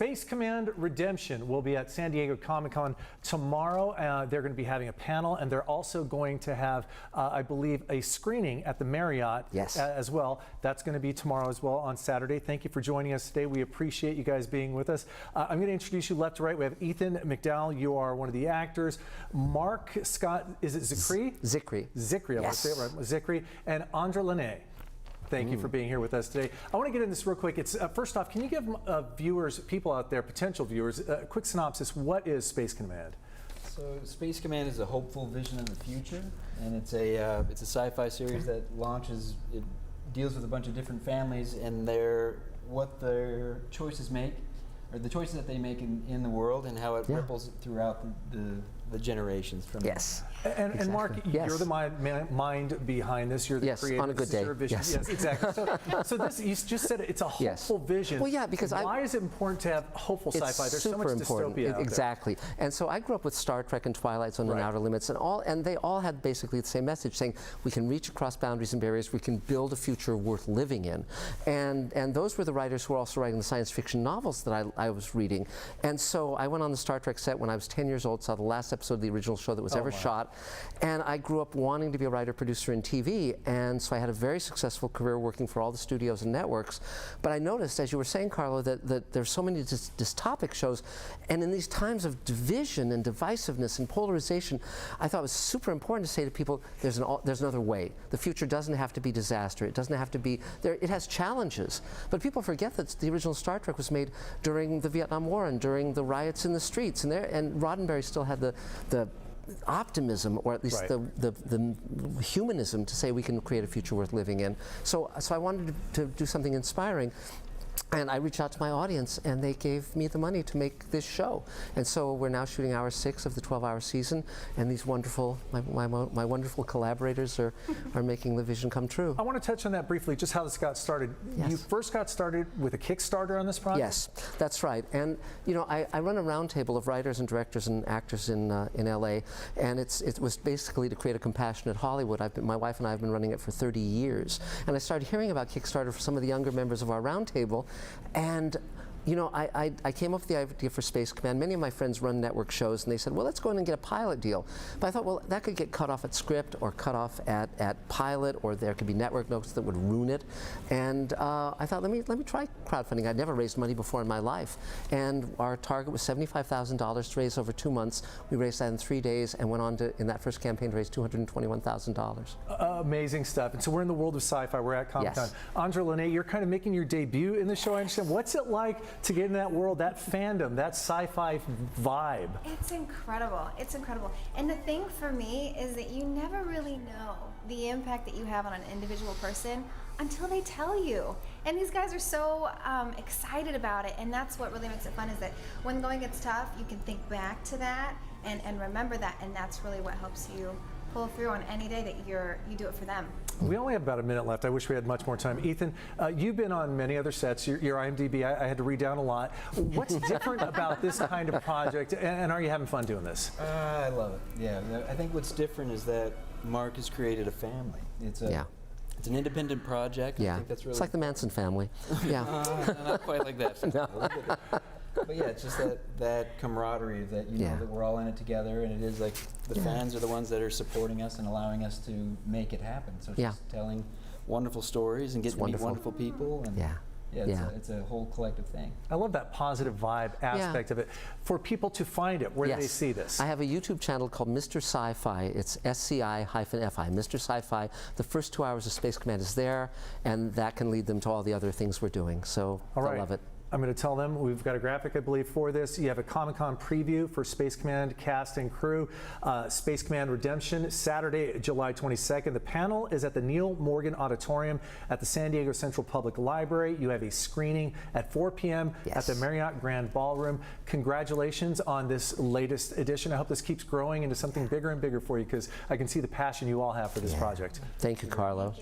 Space Command Redemption will be at San Diego Comic-Con tomorrow. They're going to be having a panel, and they're also going to have, I believe, a screening at the Marriott as well. That's going to be tomorrow as well on Saturday. Thank you for joining us today. We appreciate you guys being with us. I'm going to introduce you left to right. We have Ethan McDowell. You are one of the actors. Marc, Scott, is it Zicree? Zicree. Zicree, I want to say it right. Zicree. And Andra, Lanae. Thank you for being here with us today. I want to get into this real quick. It's first off, can you give viewers, people out there, potential viewers, a quick synopsis? What is Space Command? So Space Command is a hopeful vision of the future, and it's a sci-fi series that launches. It deals with a bunch of different families and what their choices make, or the choices that they make in the world, and how it ripples throughout the generations from And Marc, you're the mind behind this. You're the creator. On a good day. Yes, exactly. So this, you just said it's a hopeful vision. Well, yeah, because why is it important to have hopeful sci-fi? There's so much dystopia out there. Exactly. And so I grew up with Star Trek and Twilight Zone and Outer Limits, and they all had basically the same message, saying we can reach across boundaries and barriers, we can build a future worth living in. And those were the writers who were also writing the science fiction novels that I was reading. And so I went on the Star Trek set when I was 10 years old, saw the last episode of the original show that was ever shot, and I grew up wanting to be a writer producer in TV, and so I had a very successful career working for all the studios and networks. But I noticed, as you were saying, Carlo, that there's so many dystopic shows, and in these times of division and divisiveness and polarization, I thought it was super important to say to people, there's another way. The future doesn't have to be disaster. It doesn't have to be there. It has challenges, but people forget that the original Star Trek was made during the Vietnam War and during the riots in the streets, and Roddenberry still had the optimism, or at least the humanism, to say we can create a future worth living in. So I wanted to do something inspiring. And I reached out to my audience, and they gave me the money to make this show. And so we're now shooting hour 6 of the 12-hour season, and these wonderful, my wonderful collaborators are making the vision come true. I want to touch on that briefly, just how this got started. You first got started with a Kickstarter on this project? Yes, that's right. And you know, I run a roundtable of writers and directors and actors in LA, and it was basically to create a compassionate Hollywood. My wife and I have been running it for 30 years. And I started hearing about Kickstarter for some of the younger members of our roundtable. And you know, I came up with the idea for Space Command. Many of my friends run network shows, and they said, well, let's go in and get a pilot deal. But I thought, well, that could get cut off at script, or cut off at pilot, or there could be network notes that would ruin it. And I thought, let me try crowdfunding. I'd never raised money before in my life. And our target was $75,000 to raise over 2 months. We raised that in 3 days, and went on to, in that first campaign, to raise $221,000. Amazing stuff. And so we're in the world of sci-fi. We're at Comic-Con. Andra, Lanae, you're kind of making your debut in the show, I understand. What's it like to get in that world, that fandom, that sci-fi vibe? It's incredible. It's incredible. And the thing for me is that you never really know the impact that you have on an individual person until they tell you. And these guys are so excited about it, and that's what really makes it fun, is that when going gets tough, you can think back to that and remember that, and that's really what helps you pull through on any day that you do it for them. We only have about a minute left. I wish we had much more time. Ethan, you've been on many other sets. Your IMDb, I had to read down a lot. What's different about this kind of project, and are you having fun doing this? I love it. Yeah, I think what's different is that Marc has created a family. It's an independent project. Yeah, I think that's really, it's like the Manson family. Yeah, not quite like that. No. But yeah, it's just that camaraderie that you know that we're all in it together, and it is like the fans are the ones that are supporting us and allowing us to make it happen. So it's just telling wonderful stories and getting to meet wonderful people, and it's a whole collective thing. I love that positive vibe aspect of it. For people to find it, where do they see this? I have a YouTube channel called Mr. Sci-Fi. It's SCI-FI, Mr. Sci-Fi. The first 2 hours of Space Command is there, and that can lead them to all the other things we're doing. So I love it. I'm going to tell them we've got a graphic, I believe, for this. You have a Comic-Con preview for Space Command cast and crew. Space Command Redemption, Saturday, July 22nd. The panel is at the Neil Morgan Auditorium at the San Diego Central Public Library. You have a screening at 4 p.m. at the Marriott Grand Ballroom. Congratulations on this latest edition. I hope this keeps growing into something bigger and bigger for you, because I can see the passion you all have for this project. Thank you, Carlo.